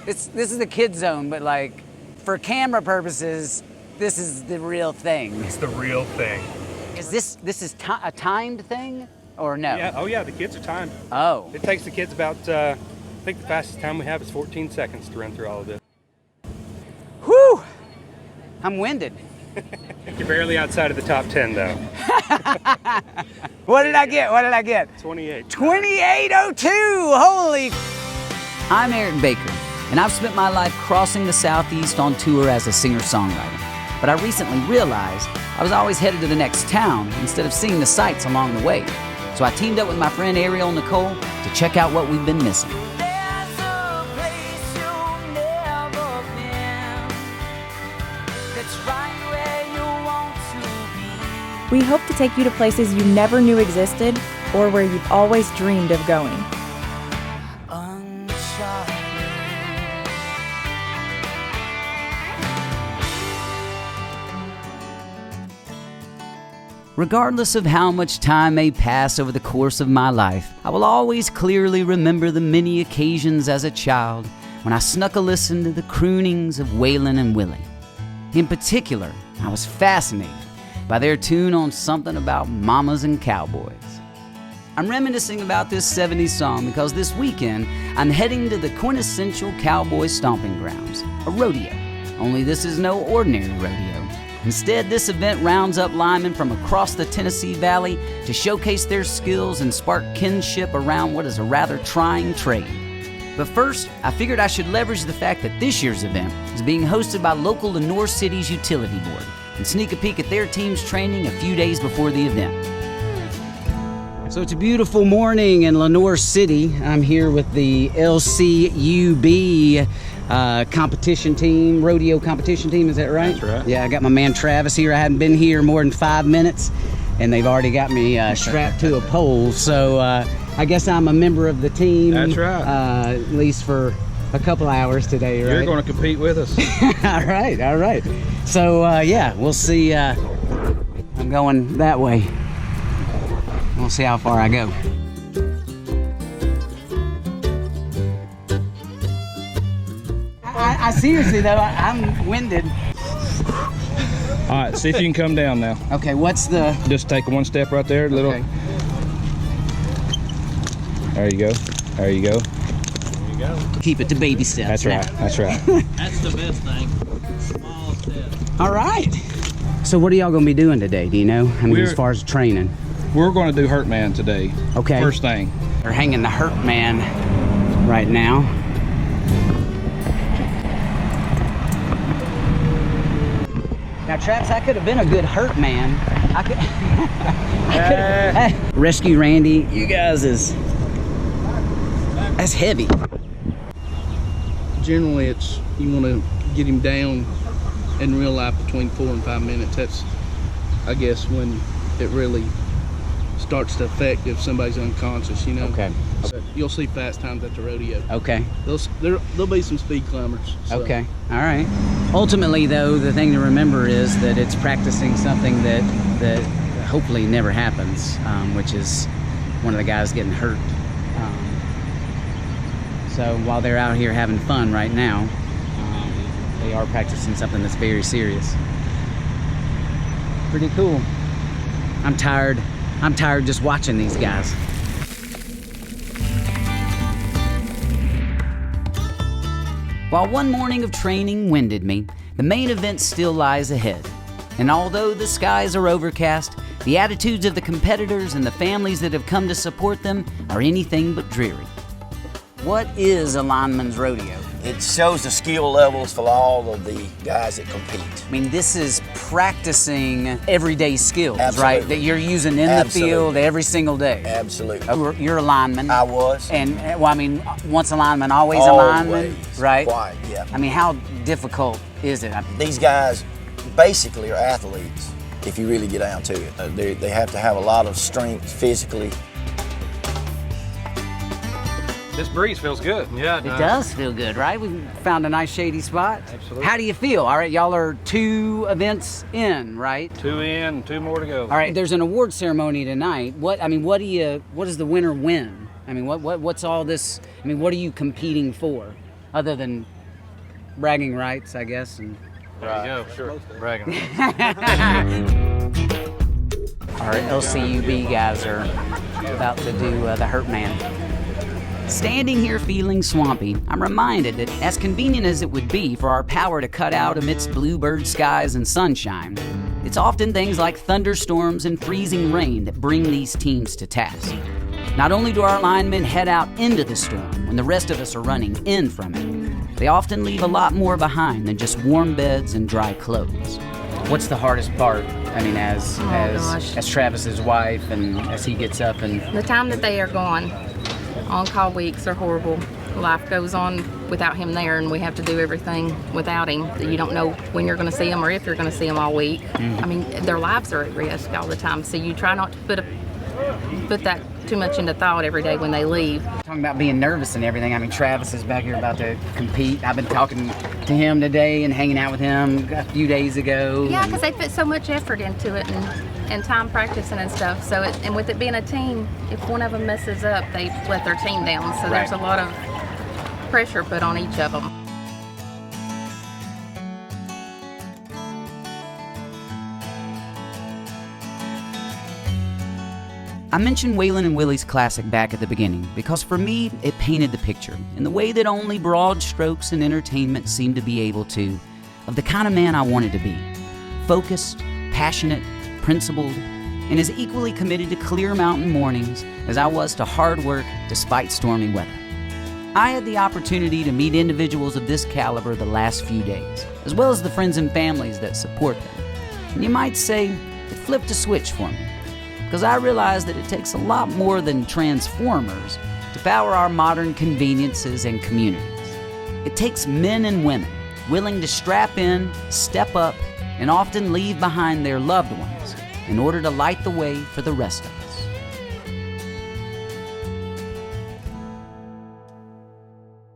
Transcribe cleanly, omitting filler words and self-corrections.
this is the kid zone, but like for camera purposes, this is the real thing. It's the real thing. Is this a timed thing or no? Yeah. Oh yeah, the kids are timed. Oh. It takes the kids about, I think the fastest time we have is 14 seconds to run through all of this. Whew! I'm winded. You're barely outside of the top 10 though. What did I get? 28. 28:02! Holy! I'm Erick Baker, and I've spent my life crossing the Southeast on tour as a singer-songwriter. But I recently realized I was always headed to the next town instead of seeing the sights along the way. So I teamed up with my friend Erick and Nicole to check out what we've been missing. There's a place you've never been that's right where you want to be. We hope to take you to places you never knew existed or where you've always dreamed of going. Regardless of how much time may pass over the course of my life, I will always clearly remember the many occasions as a child when I snuck a listen to the croonings of Waylon and Willie. In particular, I was fascinated by their tune on something about mamas and cowboys. I'm reminiscing about this 70s song because this weekend I'm heading to the quintessential cowboy stomping grounds, a rodeo. Only this is no ordinary rodeo. Instead, this event rounds up linemen from across the Tennessee Valley to showcase their skills and spark kinship around what is a rather trying trade. But first, I figured I should leverage the fact that this year's event is being hosted by local Lenoir City's Utility Board and sneak a peek at their team's training a few days before the event. So it's a beautiful morning in Lenoir City. I'm here with the LCUB competition team, rodeo competition team, is that right? That's right. Yeah, I got my man Travis here. I hadn't been here more than 5 minutes, and they've already got me strapped to a pole. So I guess I'm a member of the team. That's right. At least for a couple hours today, right? You're going to compete with us. all right. So yeah, we'll see. I'm going that way. We'll see how far I go. I seriously though, I'm winded. All right, see if you can come down now. Okay, what's the... Just take one step right there, little. Okay. There you go. There you go. There you go. Keep it to baby steps. That's right. That's right. That's the best thing. Small steps. All right. So what are y'all gonna be doing today? Do you know? I mean, as far as training. We're going to do Hurt Man today. Okay. First thing. They're hanging the Hurt Man right now. Now, Travis, I could have been a good Hurt Man. I could rescue Randy. You guys that's heavy. Generally, it's you want to get him down in real life between 4 and 5 minutes. That's, I guess, when it really starts to affect if somebody's unconscious, you know. Okay. So you'll see fast times at the rodeo. Okay. There'll be some speed climbers. So. Okay. All right. Ultimately, though, the thing to remember is that it's practicing something that hopefully never happens, which is one of the guys getting hurt. So while they're out here having fun right now, they are practicing something that's very serious. Pretty cool. I'm tired just watching these guys. While one morning of training winded me, the main event still lies ahead. And although the skies are overcast, the attitudes of the competitors and the families that have come to support them are anything but dreary. What is a lineman's rodeo? It shows the skill levels for all of the guys that compete. I mean, this is practicing everyday skills, Absolutely. right? That you're using in Absolutely. the field every single day. Absolutely. You're a lineman. I was. And, well, I mean, once a lineman, always a lineman, right? Quite, yeah. I mean, how difficult is it? These guys basically are athletes, if you really get down to it. They have to have a lot of strength physically. This breeze feels good. Yeah, It does feel good, right? We found a nice shady spot. Absolutely. How do you feel? All right, y'all are 2 events in, right? 2 in, 2 more to go. All right, there's an award ceremony tonight. What does the winner win? I mean, what's all this? I mean, what are you competing for? other than bragging rights, I guess. And There you go. Sure. Bragging. our LCUB guys are about to do the Hurt Man. Standing here feeling swampy, I'm reminded that as convenient as it would be for our power to cut out amidst bluebird skies and sunshine, it's often things like thunderstorms and freezing rain that bring these teams to task. Not only do our linemen head out into the storm when the rest of us are running in from it, they often leave a lot more behind than just warm beds and dry clothes. What's the hardest part? I mean, as Travis's wife and as he gets up and... The time that they are gone. On-call weeks are horrible. Life goes on without him there, and we have to do everything without him. You don't know when you're going to see him or if you're going to see him all week. I mean, their lives are at risk all the time, so you try not to put that too much into thought every day when they leave. Talking about being nervous and everything, I mean, Travis is back here about to compete. I've been talking to him today and hanging out with him a few days ago. Yeah, because they put so much effort into it and time practicing and stuff. So and with it being a team, if one of them messes up, they let their team down. So there's a lot of pressure put on each of them. I mentioned Waylon and Willie's classic back at the beginning because for me, it painted the picture in the way that only broad strokes and entertainment seem to be able to, of the kind of man I wanted to be. Focused, passionate, principled, and as equally committed to clear mountain mornings as I was to hard work despite stormy weather. I had the opportunity to meet individuals of this caliber the last few days, as well as the friends and families that support them. And you might say, it flipped a switch for me, because I realized that it takes a lot more than transformers to power our modern conveniences and communities. It takes men and women willing to strap in, step up, and often leave behind their loved ones in order to light the way for the rest of us.